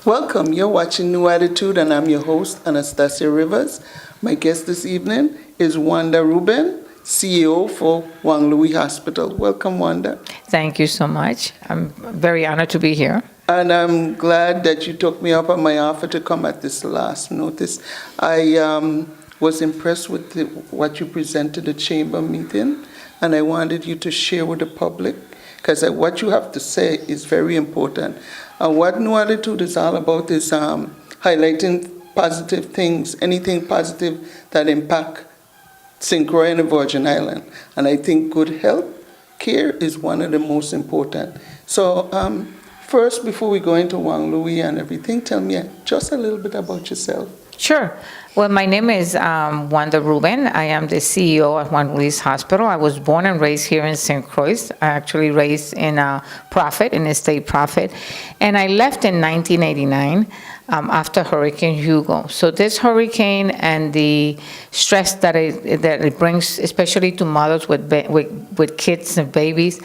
Welcome. You're watching New Attitude, and I'm your host, Anastasia Rivers. My guest this evening is Wanda Ruben, CEO for Juan Hospital. Welcome, Wanda. Thank you so much. I'm very honored to be here. And I'm glad that you took me up on my offer to come at this last notice. I was impressed with what you presented at the chamber meeting, and I wanted you to share with the public, because what you have to say is very important. What New Attitude is all about is highlighting positive things, anything positive that impact St. Croix and the Virgin Islands. And I think good health care is one of the most important. So first, before we go into Juan Louis and everything, tell me just a little bit about yourself. Sure. Well, my name is Wanda Ruben. I am the CEO at Juan Luis Hospital. I was born and raised here in St. Croix. I actually raised in a profit, in a state profit. And I left in 1989 after Hurricane Hugo. So this hurricane and the stress that it brings, especially to mothers with kids and babies,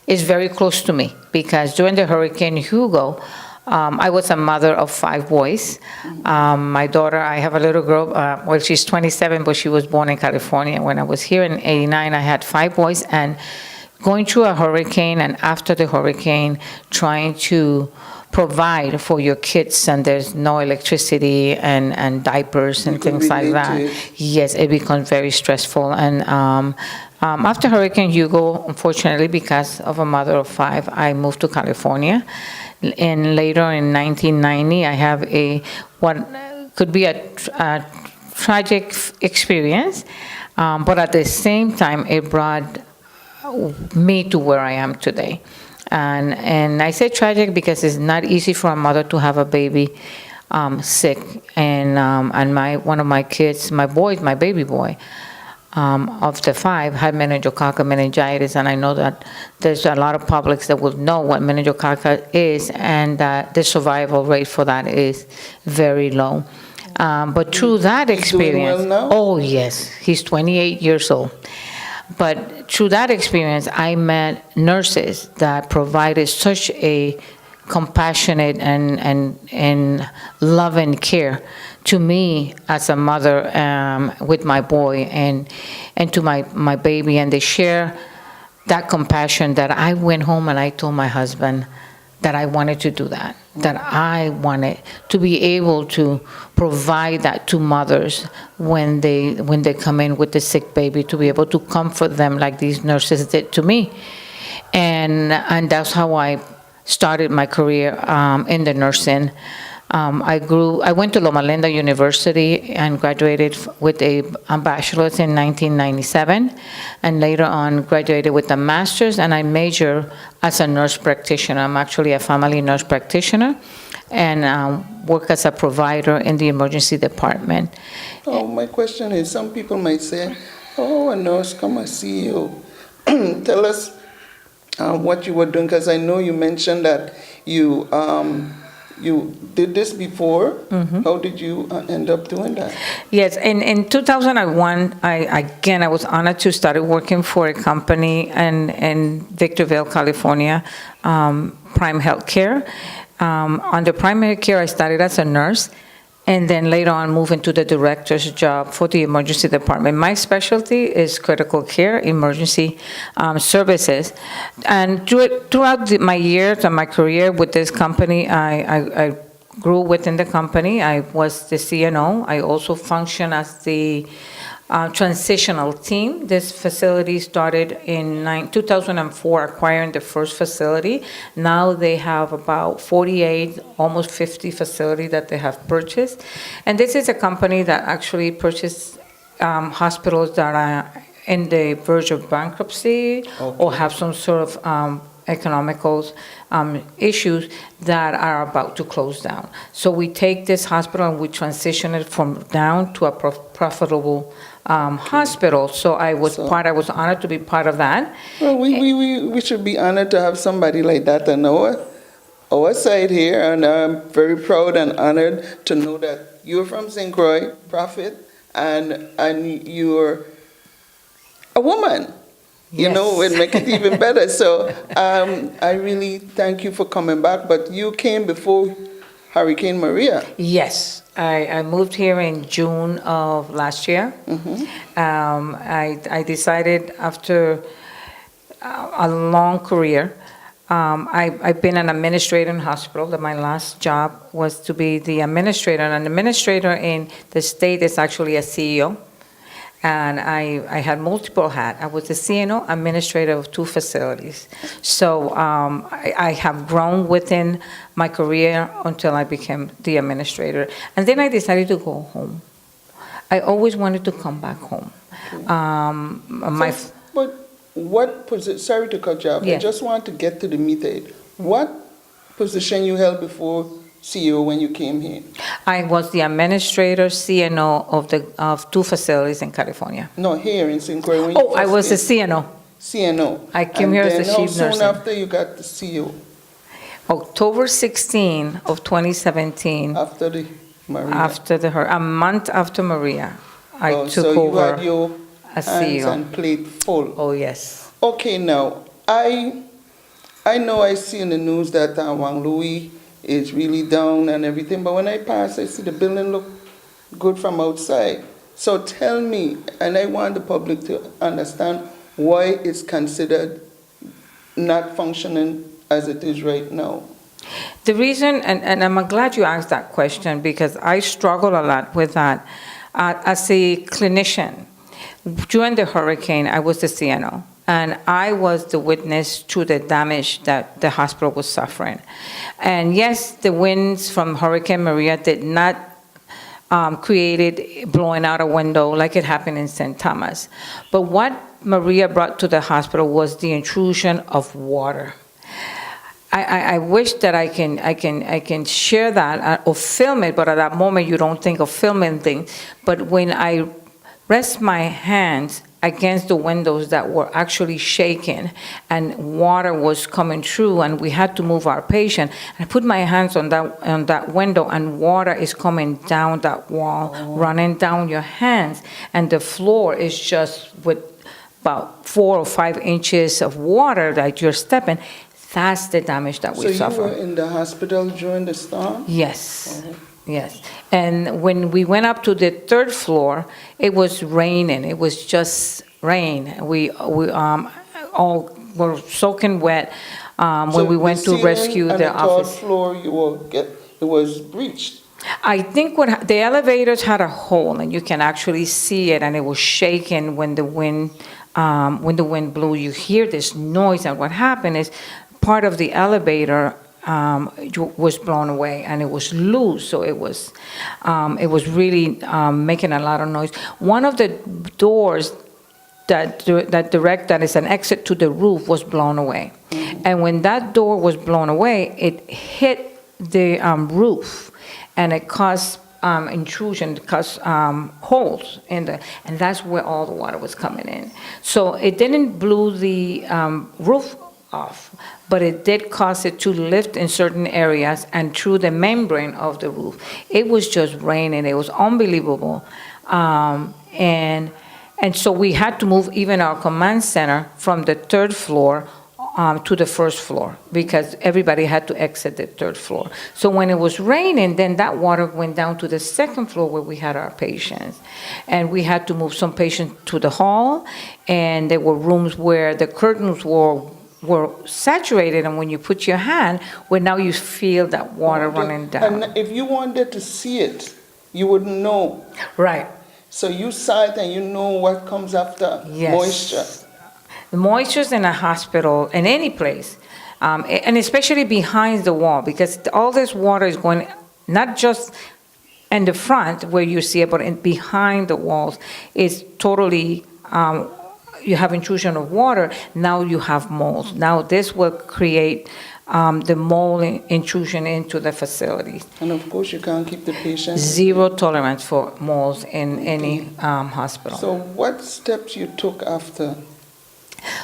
is very close to me. Because during the Hurricane Hugo, I was a mother of 5 boys. My daughter, I have a little girl, well, she's 27, but she was born in California. When I was here in 89, I had 5 boys, and going through a hurricane and after the hurricane, trying to provide for your kids, and there's no electricity and diapers and things like that. Yes, it becomes very stressful. And after Hurricane Hugo, unfortunately, because of a mother of 5, I moved to California. And later in 1990, I have what could be a tragic experience, but at the same time, it brought me to where I am today. And I say tragic because it's not easy for a mother to have a baby sick. And one of my kids, my baby boy, of the 5 had meningococcal meningitis, and I know that there's a lot of publics that will know what meningococcal is, and the survival rate for that is very low. But through that experience, doing well now? Oh yes, he's 28 years old. But through that experience, I met nurses that provided such a compassionate and loving care to me as a mother with my boy and to my baby, and they share that compassion that I went home and I told my husband that I wanted to do that I wanted to be able to provide that to mothers when they come in with the sick baby, to be able to comfort them like these nurses did to me. And that's how I started my career in the nursing. I went to Loma Linda University and graduated with a bachelor's in 1997, and later on graduated with a master's, and I majored as a nurse practitioner. I'm actually a family nurse practitioner, and work as a provider in the emergency department. Oh, my question is, some people might say, oh, a nurse, come a CEO. Tell us what you were doing, because I know you mentioned that you did this before. Mm-hmm. How did you end up doing that? Yes, in 2001, I was honored to start working for a company in Victorville, California, Prime Healthcare. Under Prime Healthcare, I started as a nurse, and then later on moved into the director's job for the emergency department. My specialty is critical care, emergency services. And throughout my years and my career with this company, I grew within the company. I was the CNO. I also functioned as the transitional team. This facility started in 2004, acquiring the first facility. Now they have about 48, almost 50 facilities that they have purchased. And this is a company that actually purchased hospitals that are in the verge of bankruptcy. Okay. Or have some sort of economical issues that are about to close down. So we take this hospital and we transition it from down to a profitable hospital. So I was honored to be part of that. Well, we should be honored to have somebody like that on our side here, and I'm very proud and honored to know that you're from St. Croix, Prophet, and you're a woman. You know, it make it even better. So I really thank you for coming back. But you came before Hurricane Maria. Yes, I moved here in June of last year. I decided after a long career, I've been an administrator in hospital. That my last job was to be the administrator. An administrator in the state is actually a CEO. And I had multiple hats. I was the CNO administrator of 2 facilities. So I have grown within my career until I became the administrator. And then I decided to go home. I always wanted to come back home. But what position, sorry to cut you off, I Yeah. just want to get to the meat aid. What position you held before CEO when you came here? I was the administrator, CNO of 2 facilities in California. No, here in St. Croix. when you Oh, I first was the came. CNO. CNO. I came here as the chief Soon nursing. after you got the CEO, October 16 of 2017, after the Maria. a month after Maria, I Oh, took so you over had your as hands CEO. and plate full. Oh, yes. Okay, now, I know I see in the news that Juan Louis is really down and everything, but when I pass, I see the building look good from outside. So tell me, and I want the public to understand why it's considered not functioning as it is right now. The reason, and I'm glad you asked that question because I struggle a lot with that. As a clinician, during the hurricane, I was the CNO, and I was the witness to the damage that the hospital was suffering. And yes, the winds from Hurricane Maria did not create blowing out a window like it happened in St. Thomas. But what Maria brought to the hospital was the intrusion of water. I wish that I can share that or film it, but at that moment you don't think of filming things. But when I rest my hands against the windows that were actually shaking and water was coming through and we had to move our patient, and I put my hands on that window and water is coming down that wall, running down your hands, and the floor is just with about 4 or 5 inches of water that you're stepping. That's the damage that we suffer. So you were in the hospital during the storm? Yes, yes. And when we went up to the 3rd floor, it was raining. It was just rain. We all were soaking wet when we went to rescue the office. The 3rd floor, it was breached. I think the elevators had a hole, and you can actually see it, and it was shaking when the wind blew. You hear this noise, and what happened is part of the elevator was blown away, and it was loose, so it was really making a lot of noise. One of the doors that is an exit to the roof was blown away, and when that door was blown away, it hit the roof, and it caused intrusion, caused holes in and that's where all the water was coming in. So it didn't blow the roof off, but it did cause it to lift in certain areas and through the membrane of the roof. It was just raining. It was unbelievable. And so we had to move even our command center from the 3rd floor to the 1st floor because everybody had to exit the 3rd floor. So when it was raining, then that water went down to the 2nd floor where we had our patients. And we had to move some patients to the hall, and there were rooms where the curtains were saturated, and when you put your hand, well, now you feel that water running down. And if you wanted to see it, you wouldn't know. Right. So you saw it and you know what comes after moisture. The moisture's in a hospital, in any place, and especially behind the wall, because all this water is going not just in the front where you see it, but behind the walls is totally you have intrusion of water, now you have mold. Now this will create the mold intrusion into the facilities. And of course, you can't keep the patient. 0 tolerance for molds in any hospital. So what steps you took after?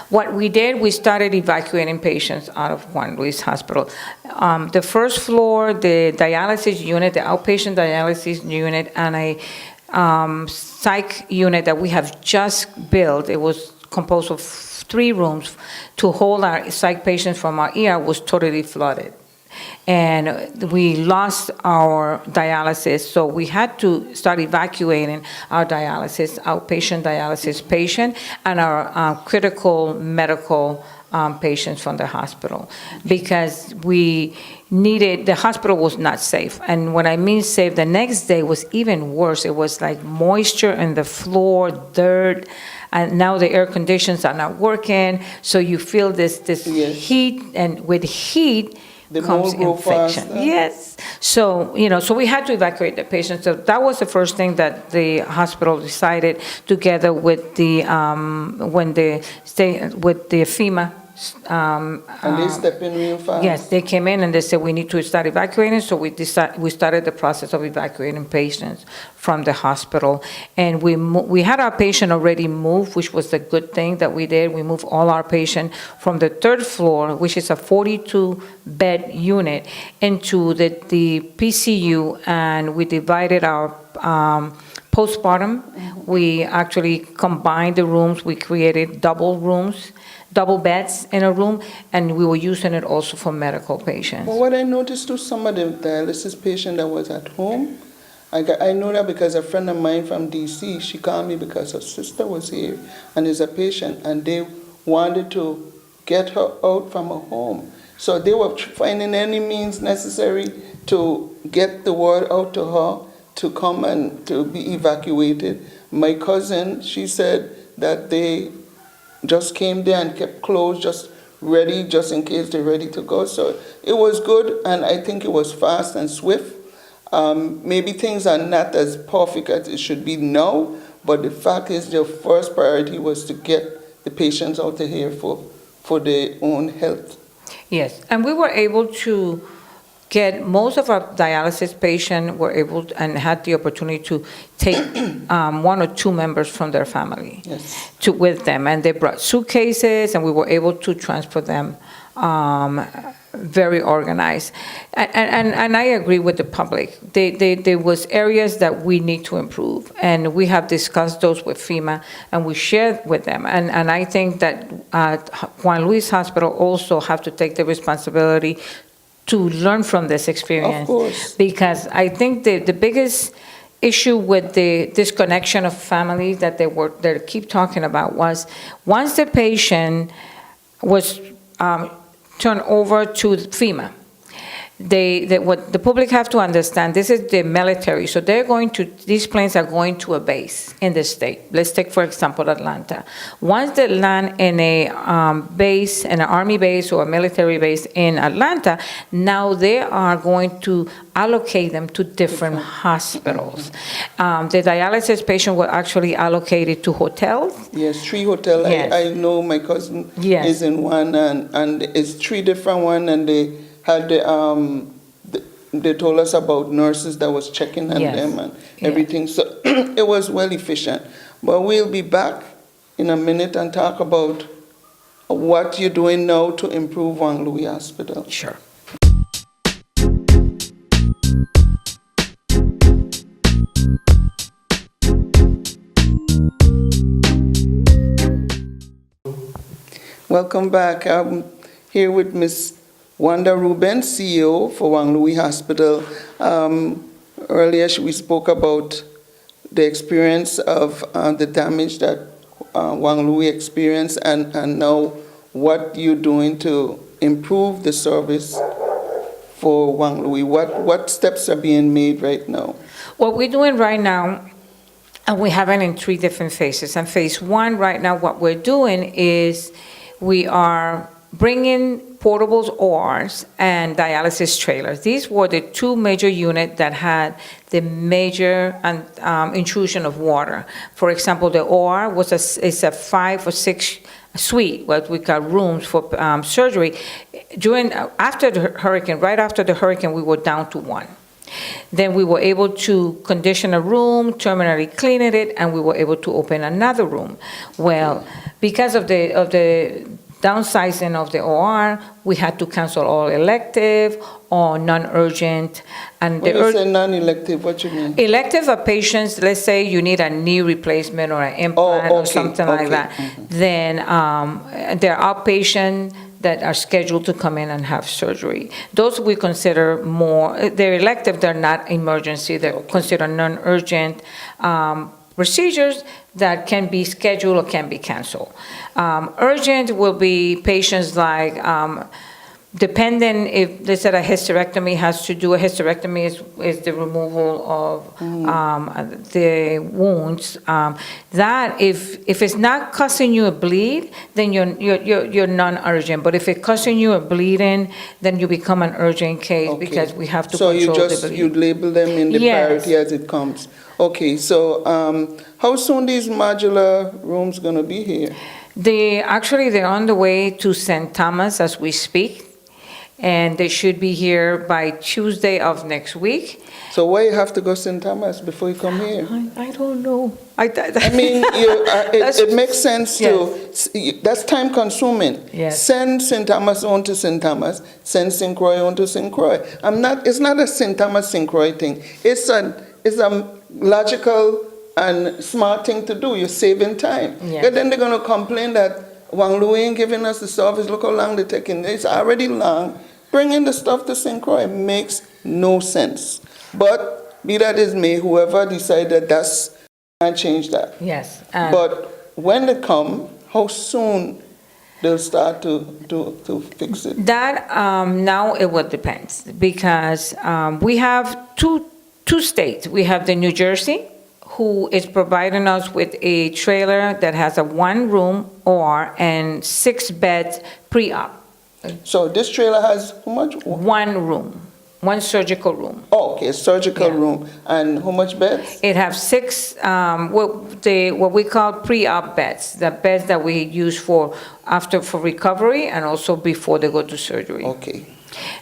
What we did, we started evacuating patients out of Juan Luis Hospital. The 1st floor, the dialysis unit, the outpatient dialysis unit, and a psych unit that we have just built. It was composed of 3 rooms to hold our psych patients from our ER was totally flooded. and we lost our dialysis, so we had to start evacuating our dialysis, outpatient dialysis patient, and our critical medical patients from the hospital, because we needed, the hospital was not safe. And when I mean safe, the next day was even worse. It was like moisture in the floor, dirt, and now the air conditions are not working, so you feel this Yes. heat, and with heat The comes mold grow infection. faster. Yes. So, so we had to evacuate the patients. So that was the first thing that the hospital decided, together with the FEMA. And they step in real fast? Yes, they came in and they said, we need to start evacuating, so we started the process of evacuating patients from the hospital. And we had our patient already moved, which was the good thing that we did. We moved all our patients from the third floor, which is a 42-bed unit, into the PCU, and we divided our postpartum. We actually combined the rooms. We created double beds in a room, and we were using it also for medical patients. Well, what I noticed to some of the dialysis patient that was at home, I know that because a friend of mine from D.C., she called me because her sister was here and is a patient, and they wanted to get her out from her home. So they were finding any means necessary to get the word out to her to come and to be evacuated. My cousin, she said that they just came there and kept closed, just ready, just in case they're ready to go. So it was good, and I think it was fast and swift. Maybe things are not as perfect as it should be now, but the fact is their first priority was to get the patients out of here for their own health. Yes, and we were able to get most of our dialysis patients were able to, and had the opportunity to take one or two members from their family with them, and they brought suitcases, and we were able to transfer them very organized. And I agree with the public. There was areas that we need to improve, and we have discussed those with FEMA, and we shared with them. And I think that Juan Luis Hospital also have to take the responsibility to learn from this experience. Of course. Because I think the biggest issue with the disconnection of families that they keep talking about was, once the patient was turned over to FEMA, what the public have to understand, this is the military, so these planes are going to a base in the state. Let's take, for example, Atlanta. Once they land in a base, in an army base or a military base in Atlanta, now they are going to allocate them to different hospitals. The dialysis patient were actually allocated to hotels. Yes, 3 hotels. Yes. I know my cousin is in one, and it's 3 different ones, and they had they told us about nurses that was checking on them and everything. So it was well efficient. But we'll be back in a minute and talk about what you're doing now to improve Juan Luis Hospital. Sure. Welcome back. I'm here with Ms. Wanda Ruben, CEO for Juan Luis Hospital. Earlier we spoke about the experience of the damage that Juan Luis experienced, and now what you're doing to improve the service for Juan Luis. What steps are being made right now? What we're doing right now, and we have it in 3 different phases. And phase 1 right now, what we're doing is we are bringing portables, ORs, and dialysis trailers. These were the 2 major units that had the major intrusion of water. For example, the OR is a 5 or 6 suite, what we call rooms for surgery. After the hurricane, right after the hurricane, we were down to 1. Then we were able to condition a room, terminally clean it, and we were able to open another room. Well, because of the downsizing of the OR, we had to cancel all elective or non-urgent. And When you say non-elective, what you mean? Elective are patients, let's say you need a knee replacement or an implant or something like that. Then they're outpatient, that are scheduled to come in and have surgery. Those we consider more, they're elective, they're not emergency, they're considered non-urgent procedures that can be scheduled or can be canceled. Urgent will be patients like, depending if they said a hysterectomy has to do, a hysterectomy is the removal of the wounds. That if it's not causing you a bleed, then you're non-urgent. But if it's causing you a bleeding, then you become an urgent case because we have to control the bleed. You label them in the priority as it comes. Okay, so how soon these modular rooms gonna be here? They're on the way to St. Thomas as we speak. And they should be here by Tuesday of next week. So why you have to go St. Thomas before you come here? I don't know. I mean, it makes sense that's time consuming. Yes. Send St. Thomas on to St. Thomas, send St. Croix on to St. Croix. It's not a St. Thomas, St. Croix thing. It's a logical and smart thing to do. You're saving time. Yes. And then they're going to complain that Juan Louis ain't giving us the service. Look how long they're taking. It's already long. Bringing the stuff to St. Croix makes no sense. But be that as may, whoever decided can't change that. Yes. But when they come, how soon they'll start to fix it? That now it will depend because we have two states. We have the New Jersey, who is providing us with a trailer that has a 1-room OR and 6 beds pre-op. So this trailer has how much? 1 room, 1 surgical room. Oh, okay, surgical room. And how much beds? It has 6, what we call pre-op beds, the beds that we use for recovery and also before they go to surgery. Okay.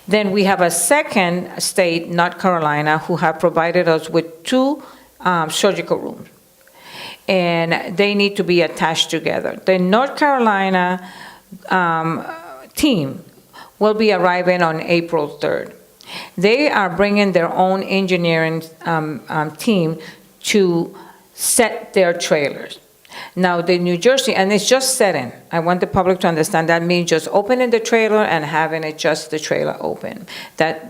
Then we have a second state, North Carolina, who have provided us with 2 surgical rooms. And they need to be attached together. The North Carolina team will be arriving on April 3rd. They are bringing their own engineering team to set their trailers. Now, the New Jersey, and it's just setting. I want the public to understand that means just opening the trailer and having it just the trailer open. That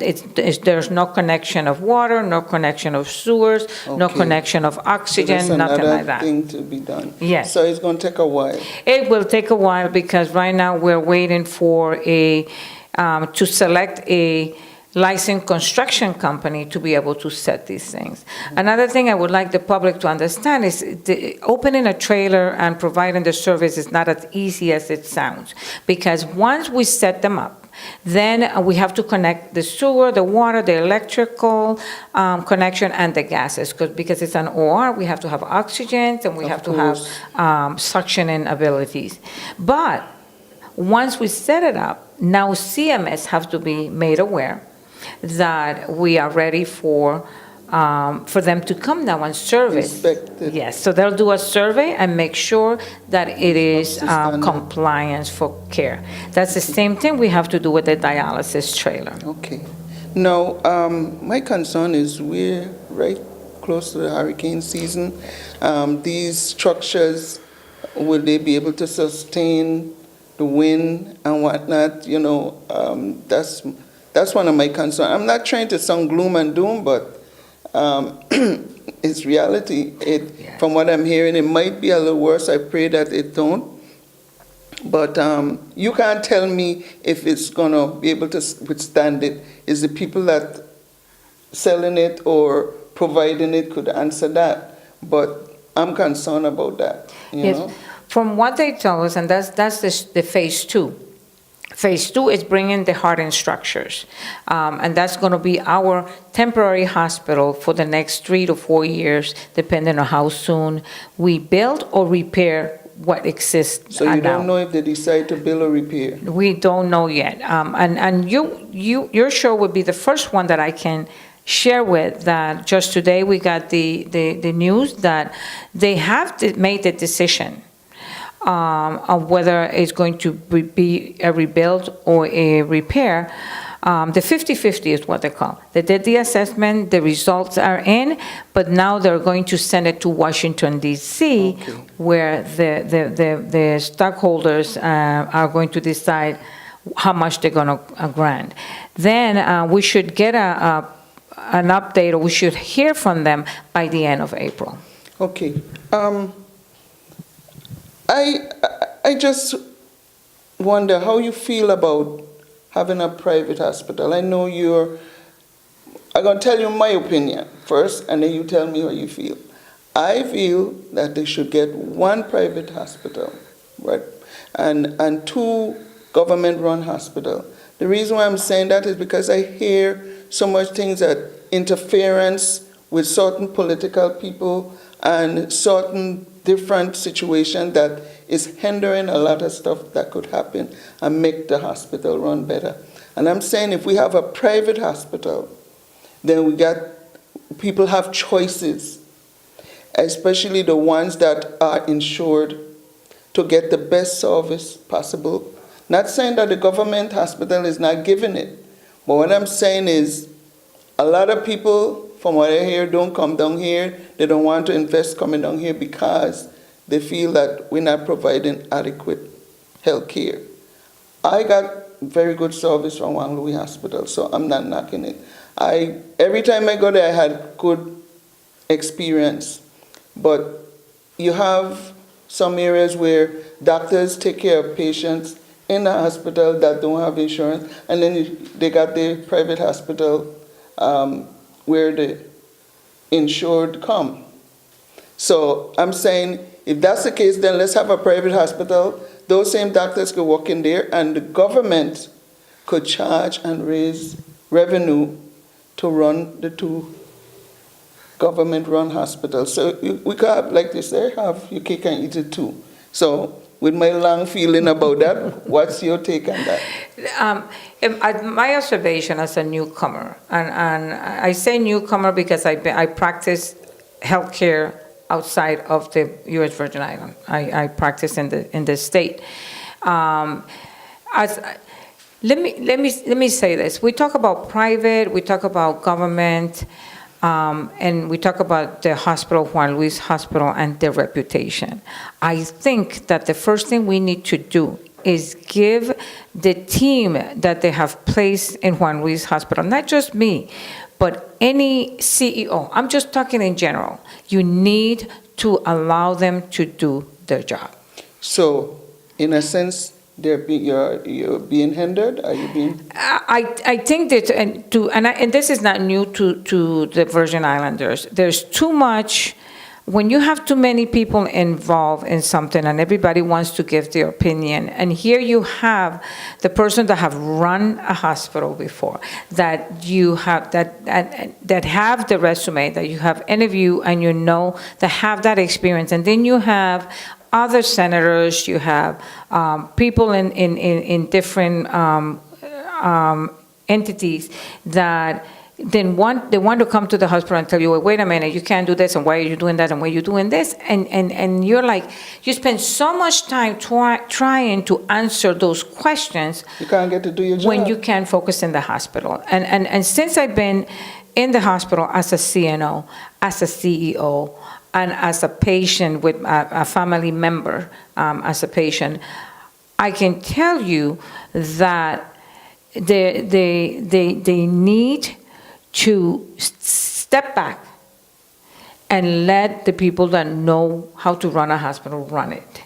there's no connection of water, no connection of sewers, no connection of oxygen, so nothing like that. Thing to be done. Yes. So it's going to take a while. It will take a while because right now we're waiting for to select a licensed construction company to be able to set these things. Another thing I would like the public to understand is opening a trailer and providing the service is not as easy as it sounds, because once we set them up, then we have to connect the sewer, the water, the electrical connection, and the gases. Because it's an OR, we have to have oxygen, and we have to have suctioning abilities. But once we set it up, now CMS have to be made aware that we are ready for them to come now and service. Inspected. Yes, so they'll do a survey and make sure that it is compliance for care. That's the same thing we have to do with the dialysis trailer. Okay. Now, my concern is we're right close to the hurricane season. These structures, will they be able to sustain the wind and whatnot? You know, that's one of my concerns. I'm not trying to sound gloom and doom, but it's reality. From what I'm hearing, it might be a little worse. I pray that it don't. But you can't tell me if it's going to be able to withstand it. Is the people that selling it or providing it could answer that. But I'm concerned about that, you know? From what they tell us, and that's the phase 2. Phase 2 is bringing the hardened structures, and that's going to be our temporary hospital for the next 3 to 4 years, depending on how soon we build or repair what exists. So you don't know if they decide to build or repair? We don't know yet, and your show would be the first one that I can share with. That just today we got the news that they have made the decision of whether it's going to be a rebuild or a repair. The 50-50 is what they call. They did the assessment, the results are in, but now they're going to send it to Washington, D.C., where the stockholders are going to decide how much they're going to grant. Then we should get an update, or we should hear from them by the end of April. Okay. I just wonder how you feel about having a private hospital. I know I'm going to tell you my opinion first, and then you tell me how you feel. I feel that they should get one private hospital, right, and two government-run hospitals. The reason why I'm saying that is because I hear so much things that interference with certain political people and certain different situations that is hindering a lot of stuff that could happen and make the hospital run better. And I'm saying if we have a private hospital, then people have choices, especially the ones that are insured, to get the best service possible. Not saying that the government hospital is not giving it, but what I'm saying is a lot of people, from what I hear, don't come down here. They don't want to invest coming down here because they feel that we're not providing adequate health care. I got very good service from Juan Louis Hospital, so I'm not knocking it. Every time I go there, I had good experience. But you have some areas where doctors take care of patients in the hospital that don't have insurance, and then they got the private hospital where the insured come. So I'm saying, if that's the case, then let's have a private hospital. Those same doctors could work in there, and the government could charge and raise revenue to run the two government-run hospitals. So we could have, like they say, have your cake and eat it too. So with my long feeling about that, what's your take on that? My observation as a newcomer, and I say newcomer because I practice healthcare outside of the U.S. Virgin Islands. I practice in the state. Let me say this. We talk about private, we talk about government, and we talk about the hospital, Juan Luis Hospital, and their reputation. I think that the first thing we need to do is give the team that they have placed in Juan Luis Hospital, not just me, but any CEO, I'm just talking in general, you need to allow them to do their job. So, in a sense, you're being hindered? Are you being? I think that, and this is not new to the Virgin Islanders. There's too much, when you have too many people involved in something and everybody wants to give their opinion, and here you have the person that have run a hospital before, that you have, that have the resume, that you have interviewed and you know, that have that experience, and then you have other senators, you have people in different entities that then they want to come to the hospital and tell you, well, wait a minute, you can't do this, and why are you doing that, and why are you doing this? And you're like, you spend so much time trying to answer those questions. You can't get to do your job. When you can't focus in the hospital. And since I've been in the hospital as a CNO, as a CEO, and as a patient with a family member, as a patient, I can tell you that they need to step back and let the people that know how to run a hospital run it.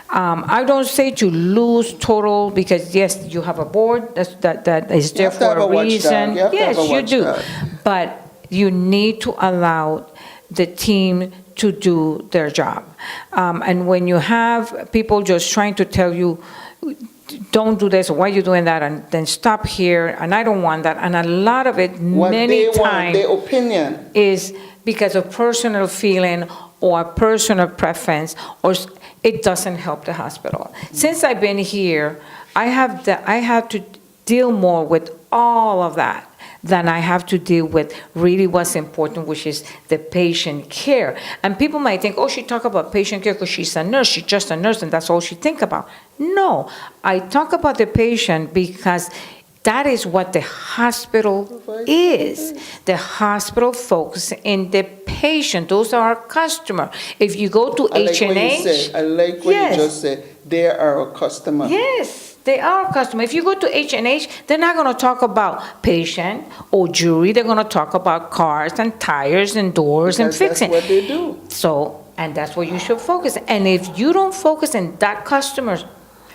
I don't say to lose total, because yes, you have a board that is there for a reason. Yes, you do. But you need to allow the team to do their job. And when you have people just trying to tell you, don't do this, or why are you doing that, and then stop here, and I don't want that, and a lot of it, many times, their opinion is because of personal feeling or personal preference, or it doesn't help the hospital. Since I've been here, I have to deal more with all of that than I have to deal with really what's important, which is the patient care. And people might think, oh, she talk about patient care because she's a nurse, she's just a nurse, and that's all she think about. No, I talk about the patient because that is what the hospital is. The hospital focuses in the patient. Those are our customer. If you go to H&H. I like what you just said. They are our customer. Yes. They are a customer. If you go to H&H, they're not going to talk about patient or jewelry. They're going to talk about cars and tires and doors and Because fixing. that's what they do. So, and that's what you should focus. And if you don't focus on that customer,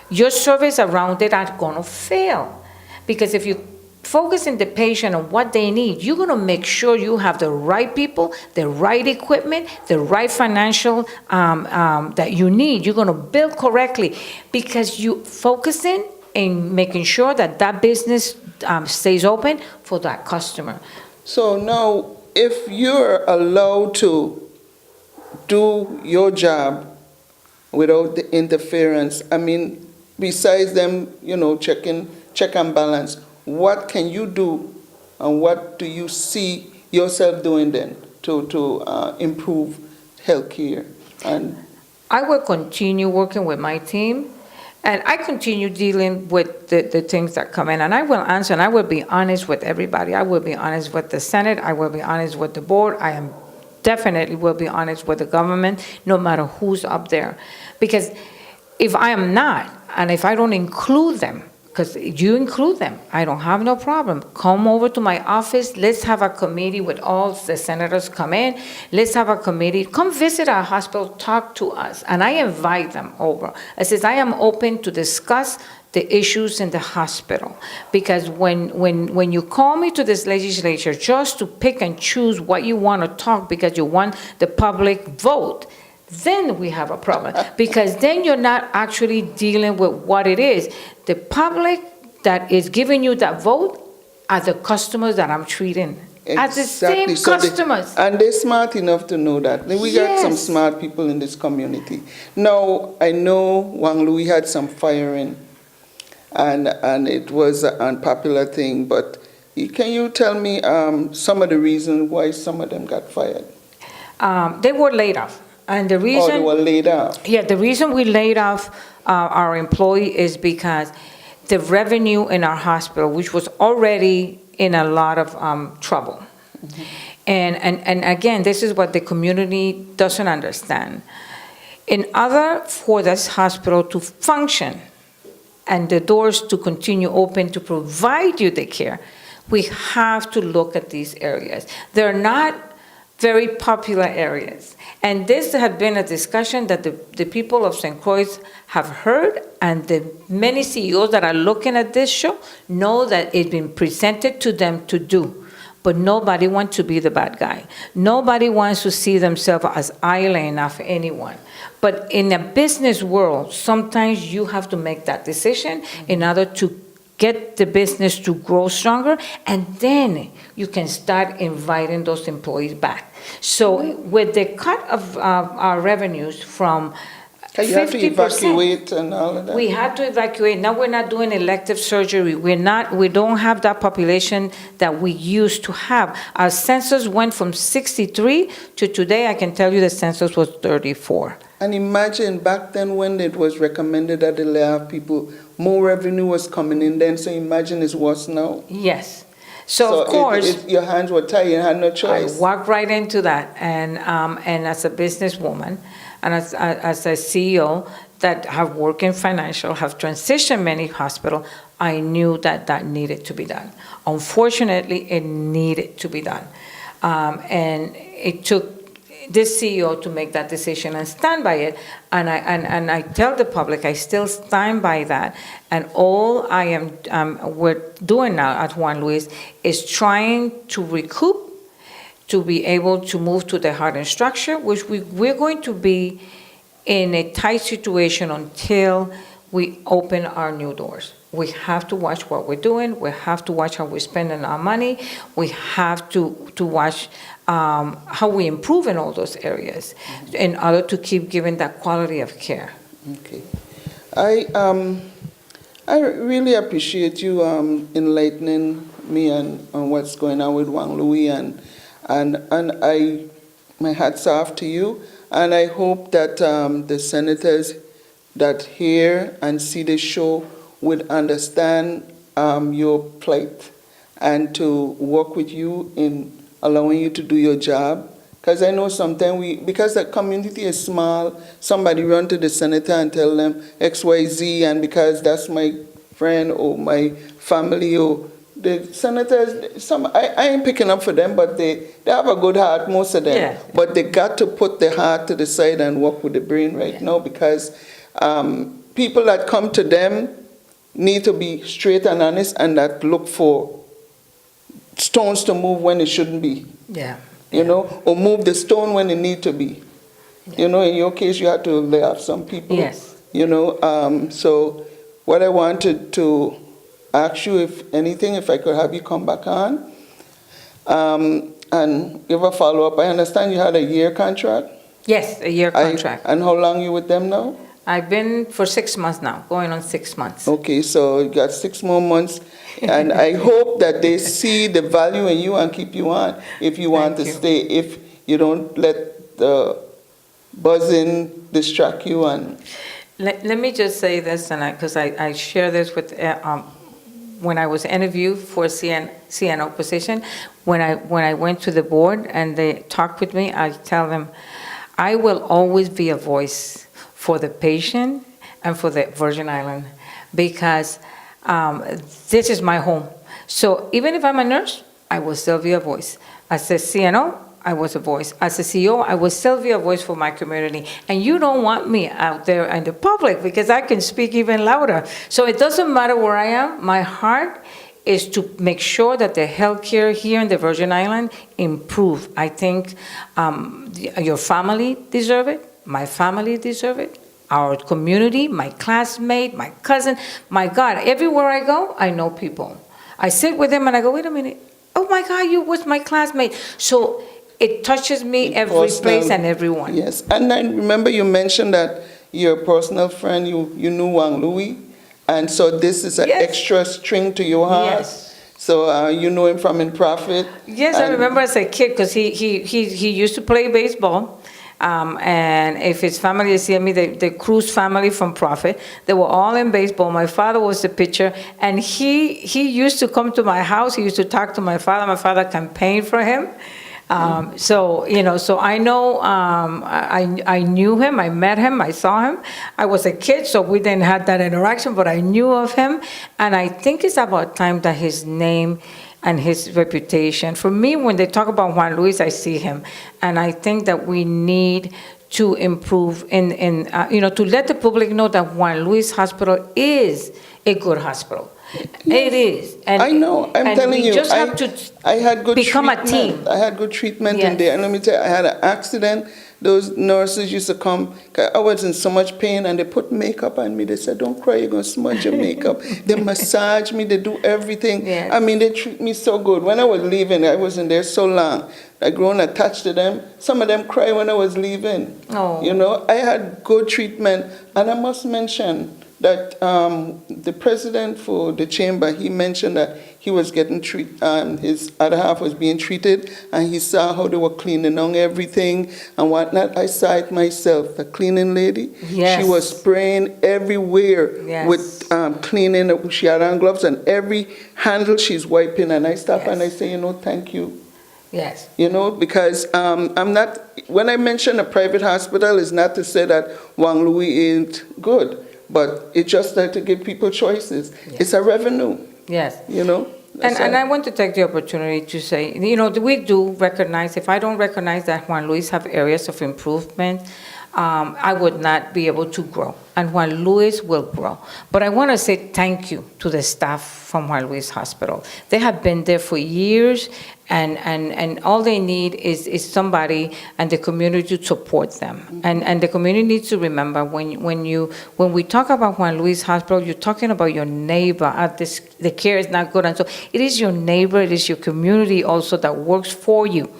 your service around it are going to fail. Because if you focus on the patient and what they need, you're going to make sure you have the right people, the right equipment, the right financial that you need. You're going to bill correctly because you focusing in making sure that that business stays open for that customer. So now, if you're allowed to do your job without the interference, I mean, besides them, check and balance, what can you do and what do you see yourself doing then to improve healthcare? And I will continue working with my team, and I continue dealing with the things that come in, and I will answer, and I will be honest with everybody. I will be honest with the Senate. I will be honest with the board. I am definitely will be honest with the government, no matter who's up there. Because if I am not, and if I don't include them, because you include them, I don't have no problem. Come over to my office. Let's have a committee with all the senators come in. Let's have a committee. Come visit our hospital, talk to us. And I invite them over. I says, I am open to discuss the issues in the hospital. Because when you call me to this legislature just to pick and choose what you want to talk because you want the public vote, then we have a problem. Because then you're not actually dealing with what it is. The public that is giving you that vote are the customers that I'm treating. As the same customers. And they're smart enough to know that. We got some smart people in this community. Now, I know Juan Louis had some firing, and it was an unpopular thing, but can you tell me some of the reasons why some of them got fired? They were laid off. And the reason they were laid off. Yeah, the reason we laid off our employee is because the revenue in our hospital, which was already in a lot of trouble. Mm-hmm. And again, this is what the community doesn't understand. In order for this hospital to function and the doors to continue open to provide you the care, we have to look at these areas. They're not very popular areas. And this has been a discussion that the people of St. Croix have heard, and the many CEOs that are looking at this show know that it's been presented to them to do. But nobody wants to be the bad guy. Nobody wants to see themselves as island of anyone. But in a business world, sometimes you have to make that decision in order to get the business to grow stronger, and then you can start inviting those employees back. So with the cut of our revenues from 50%, you have to evacuate and all of that. We had to evacuate. Now we're not doing elective surgery. We don't have that population that we used to have. Our census went from 63 to today, I can tell you the census was 34. And imagine back then when it was recommended that they lay off people, more revenue was coming in then, so imagine it's worse now. Yes. So of course, your hands were tied, you had no choice. I walked right into that, and as a businesswoman, and as a CEO that have worked in financial, have transitioned many hospitals, I knew that needed to be done. Unfortunately, it needed to be done. And it took this CEO to make that decision and stand by it. And I tell the public, I still stand by that. And all we're doing now at Juan Luis is trying to recoup, to be able to move to the hardened structure, which we're going to be in a tight situation until we open our new doors. We have to watch what we're doing. We have to watch how we're spending our money. We have to watch how we improve in all those areas in order to keep giving that quality of care. Okay. I really appreciate you enlightening me on what's going on with Juan Louis, and my hat's off to you, and I hope that the senators that hear and see this show would understand your plight and to work with you in allowing you to do your job. Because I know sometimes because the community is small, somebody run to the senator and tell them X, Y, Z, and because that's my friend or my family or the senators, I ain't picking up for them, but they have a good heart, most of them. Yeah. But they got to put their heart to the side and work with the brain right now, because people that come to them need to be straight and honest, and that look for stones to move when it shouldn't be, Yeah. you know, or move the stone when it need to be. You know, in your case, you had to lay off some people. Yes. You know, so what I wanted to ask you, if anything, if I could have you come back on and give a follow-up. I understand you had a year contract. Yes, a year contract. And how long you with them now? I've been for 6 months now, going on 6 months. Okay, so you got 6 more months, and I hope that they see the value in you and keep you on if you want to stay, if you don't let the buzzing distract you. And Let me just say this, and because I share this with, when I was interviewed for CNO position, when I went to the board and they talked with me, I tell them, I will always be a voice for the patient and for the Virgin Island, because this is my home. So even if I'm a nurse, I will still be a voice. As a CNO, I was a voice. As a CEO, I will still be a voice for my community. And you don't want me out there in the public, because I can speak even louder. So it doesn't matter where I am. My heart is to make sure that the healthcare here in the Virgin Island improve. I think your family deserve it. My family deserve it. Our community, my classmate, my cousin. My God, everywhere I go, I know people. I sit with them and I go, wait a minute. Oh my God, you was my classmate. So it touches me every place and everyone. Yes, and I remember you mentioned that your personal friend, you knew Juan Louis, and so this is an extra string to your heart. Yes. So you know him from in Prophet. Yes, I remember as a kid, because he used to play baseball. And if his family is see me, the Cruz family from Prophet, they were all in baseball. My father was the pitcher, and he used to come to my house. He used to talk to my father. My father campaigned for him. So, you know, so I know, I knew him, I met him, I saw him. I was a kid, so we didn't have that interaction, but I knew of him. And I think it's about time that his name and his reputation, for me, when they talk about Juan Luis, I see him. And I think that we need to improve you know, to let the public know that Juan Luis Hospital is a good hospital. It is. And I know. I'm telling you, just have to I had good become treatment. a team. I had good treatment in there. And let me tell you, I had an accident. Those nurses used to come. I was in so much pain, and they put makeup on me. They said, don't cry, you're going to smudge your makeup. They massage me. They do everything. Yes. I mean, they treat me so good. When I was leaving, I was in there so long. I grown attached to them. Some of them cried when I was leaving. Oh. You know, I had good treatment. And I must mention that the president for the chamber, he mentioned that he was getting his other half was being treated, and he saw how they were cleaning on everything and whatnot. I saw it myself. The cleaning lady, yes. She was spraying everywhere with cleaning. She had on gloves, and every handle she's wiping. And I stop and I say, you know, thank you. Yes. You know, because I'm not, when I mention a private hospital, it's not to say that Juan Louis ain't good. But it's just that to give people choices. Yes. It's a revenue. Yes. You know? And I want to take the opportunity to say, you know, we do recognize, if I don't recognize that Juan Luis have areas of improvement, I would not be able to grow. And Juan Luis will grow. But I want to say thank you to the staff from Juan Luis Hospital. They have been there for years, and all they need is somebody and the community to support them. And the community needs to remember, when we talk about Juan Luis Hospital, you're talking about your neighbor. The care is not good. And so it is your neighbor, it is your community also that works for you.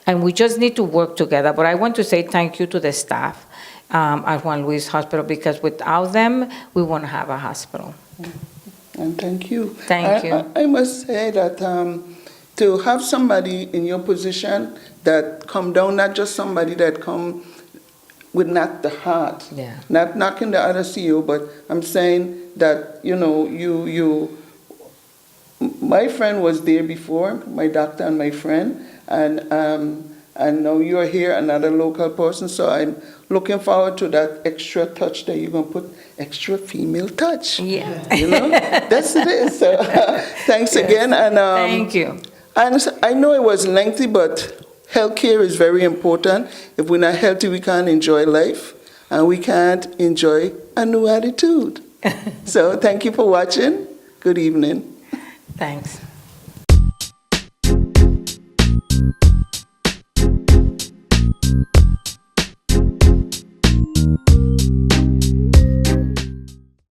And we just need to work together. But I want to say thank you to the staff at Juan Luis Hospital, because without them, we won't have a hospital. And thank you. Thank you. I must say that to have somebody in your position that come down, not just somebody that come with not the heart, not knocking the other CEO, but I'm saying that, you know, my friend was there before, my doctor and my friend, and And now you're here, another local person, so I'm looking forward to that extra touch that you're going to put, extra female touch. Yeah. You know, that's it. So thanks again. And Thank you. and I know it was lengthy, but healthcare is very important. If we're not healthy, we can't enjoy life, and we can't enjoy a new attitude. So thank you for watching. Good evening. Thanks.